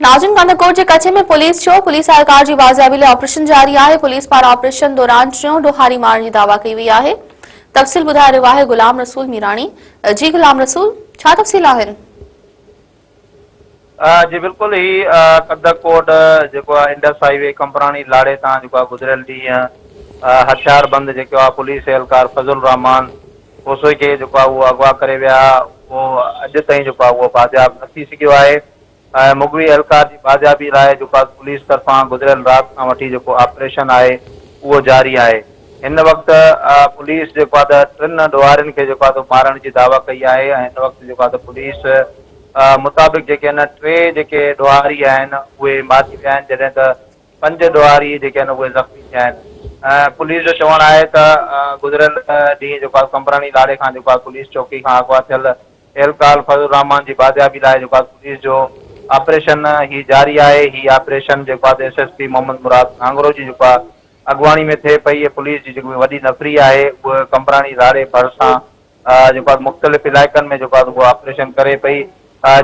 नाज़रीन, कांदाकोट के कचे में पुलिस पुलिस एहलकार की बाज़ियाबी लाइ ऑपरेशन जारी है। पुलिस पारां ऑपरेशन दौरान 3 ॾोहारी मारण की दावा कई वई है। तफ़सील बुधाए रहियो आहे गुलाम रसूल मीरानी। जी गुलाम रसूल, छा तफ़सील आहिनि? जी बिल्कुल ही कंदाकोट इंडस हाईवे कंपरानी लाड़े तां गुज़रियल ॾींहुं हथियारबंद पुलिस एहलकार फज़ल रहमान ओसोई के अगवा करे विया, वो अॼु ताईं वो बाजियाब न थी सघियो आहे। मुगवी एहलकार की बाजियाबी लाइ पुलिस तरफां गुज़रियल राति खां वठी ऑपरेशन आहे वो जारी है। इन वक्त पुलिस 3 ॾोहारियुनि खे मारण की दावा कई है। इन वक्त पुलिस मुताबिक 3 ॾोहारी आहिनि उहे मारी विया आहिनि, जॾहिं त 5 ॾोहारी उहे ज़ख़्मी थिया आहिनि। पुलिस जो चवणु आहे त गुज़रियल ॾींहुं कंपरानी लाड़े खां पुलिस चौकी खां अगवा थियल एहलकार फज़ल रहमान की बाजियाबी लाइ पुलिस जो ऑपरेशन ही जारी है। ही ऑपरेशन SSP मोहम्मद मुराद नांगरो जी अगवानी में थे पई। पुलिस की वही नफरी है वो कंपरानी लाड़े भरसा मुख्तलिफ इलाइक़नि में वो ऑपरेशन करे पई,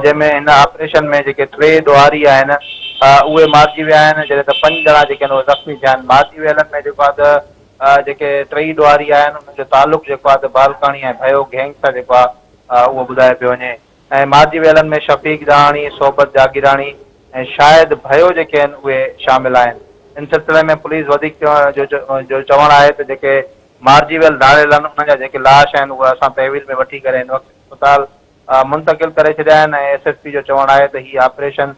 जैमें इन ऑपरेशन में 3 ॾोहारी आहिनि उहे मारिजी विया आहिनि, जॾहिं त 5 ॼणा ज़ख़्मी थिया आहिनि। मारिजी वियलनि में 3 ॾोहारी आहिनि उन्हनि जो तालुक़ु बालकानी ऐं भयो गैंग सां उहो ॿुधाए पियो वञे। ऐं मारिजी वियलनि में शफ़ीक दहाणी, सोबत जागीराणी ऐं शायद भयो उहे शामिल आहिनि। इन सिलसिले में पुलिस जो चवणु आहे त मारिजी वियल धाड़ेल आहिनि उन्हनि जा लाश आहिनि उहे असां तहवील में वठी करे हिन वक़्तु अस्पताल मुंतकिल करे छॾिया आहिनि। ऐं SSP जो चवणु आहे त ही ऑपरेशन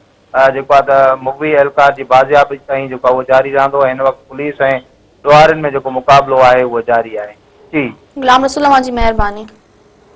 मुगवी एहलकार की बाजियाबी ताईं वो जारी रहंदो। हिन वक़्तु पुलिस ऐं ॾोहारियुनि में मुक़ाबलो आहे वो जारी है। जी गुलाम रसूल, जी मेहरबानी।